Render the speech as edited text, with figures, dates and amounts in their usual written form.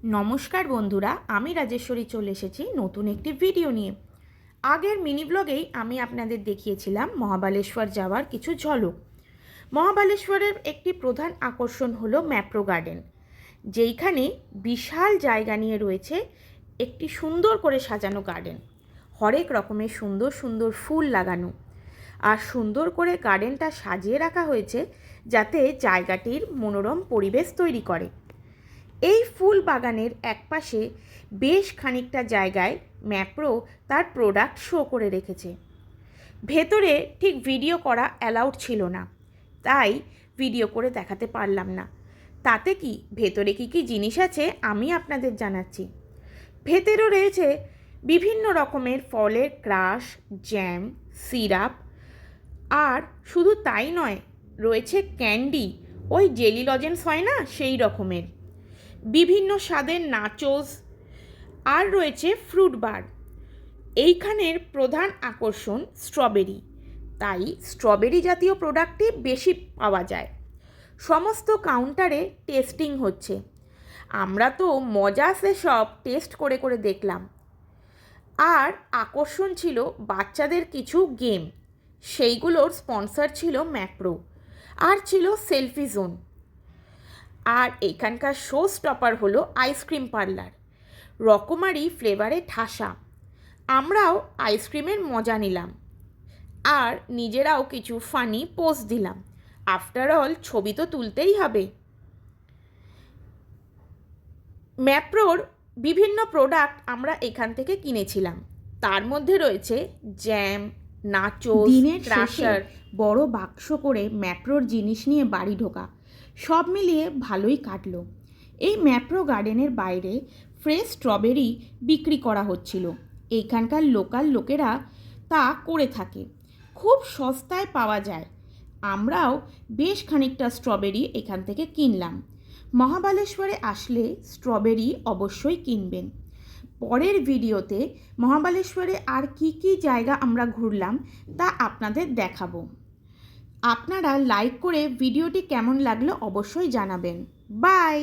নমস্কার বন্ধুরা, আমি রাজেশ্বরী চলে এসেছি নতুন একটি ভিডিও নিয়ে। আগের মিনি ব্লগেই আমি আপনাদের দেখিয়েছিলাম মহাবালেশ্বর যাওয়ার কিছু ঝলক। মহাবালেশ্বরের একটি প্রধান আকর্ষণ হলো ম্যাপ্রো গার্ডেন, যেইখানে বিশাল জায়গা নিয়ে রয়েছে একটি সুন্দর করে সাজানো গার্ডেন। হরেক রকমের সুন্দর সুন্দর ফুল লাগানো, আর সুন্দর করে গার্ডেনটা সাজিয়ে রাখা হয়েছে যাতে জায়গাটির মনোরম পরিবেশ তৈরি করে। এই ফুল বাগানের একপাশে বেশ খানিকটা জায়গায় ম্যাপ্রো তার প্রোডাক্ট শো করে রেখেছে। ভেতরে ঠিক ভিডিও করা অ্যালাউড ছিল না, তাই ভিডিও করে দেখাতে পারলাম না। তাতে কি ভেতরে কি জিনিস আছে আমি আপনাদের জানাচ্ছি। ভেতরে রয়েছে বিভিন্ন রকমের ফলের ক্রাশ, জ্যাম, সিরাপ, আর শুধু তাই নয়, রয়েছে ক্যান্ডি, ওই জেলি লজেন্স হয় না সেই রকমের, বিভিন্ন স্বাদের নাচোস, আর রয়েছে ফ্রুট বার। এইখানের প্রধান আকর্ষণ স্ট্রবেরি, তাই স্ট্রবেরি জাতীয় প্রোডাক্টই বেশি পাওয়া যায়। সমস্ত কাউন্টারে টেস্টিং হচ্ছে। আমরা তো মজা সে সব টেস্ট করে করে দেখলাম। আর আকর্ষণ ছিল বাচ্চাদের কিছু গেম, সেইগুলোর স্পন্সর ছিল ম্যাপ্রো, আর ছিল সেলফি জোন। আর এখানকার শো স্টপার হলো আইসক্রিম পার্লার, রকমারি ফ্লেভারে ঠাসা। আমরাও আইসক্রিমের মজা নিলাম আর নিজেরাও কিছু ফানি পোস্ট দিলাম। আফটার অল ছবি তো তুলতেই হবে। ম্যাপ্রোর বিভিন্ন প্রোডাক্ট আমরা এখান থেকে কিনেছিলাম। তার মধ্যে রয়েছে জ্যাম, নাচোস, দিনের ক্রাশার। বড় বাক্স করে ম্যাপ্রোর জিনিস নিয়ে বাড়ি ঢোকা, সব মিলিয়ে ভালোই কাটলো। এই ম্যাপ্রো গার্ডেনের বাইরে ফ্রেশ স্ট্রবেরি বিক্রি করা হচ্ছিল। এইখানকার লোকাল লোকেরা তা করে থাকে, খুব সস্তায় পাওয়া যায়। আমরাও বেশ খানিকটা স্ট্রবেরি এখান থেকে কিনলাম। মহাবালেশ্বরে আসলে স্ট্রবেরি অবশ্যই কিনবেন। পরের ভিডিওতে মহাবালেশ্বরে আর কি কি জায়গা আমরা ঘুরলাম তা আপনাদের দেখাবো। আপনারা লাইক করে ভিডিওটি কেমন লাগলো অবশ্যই জানাবেন। বাই।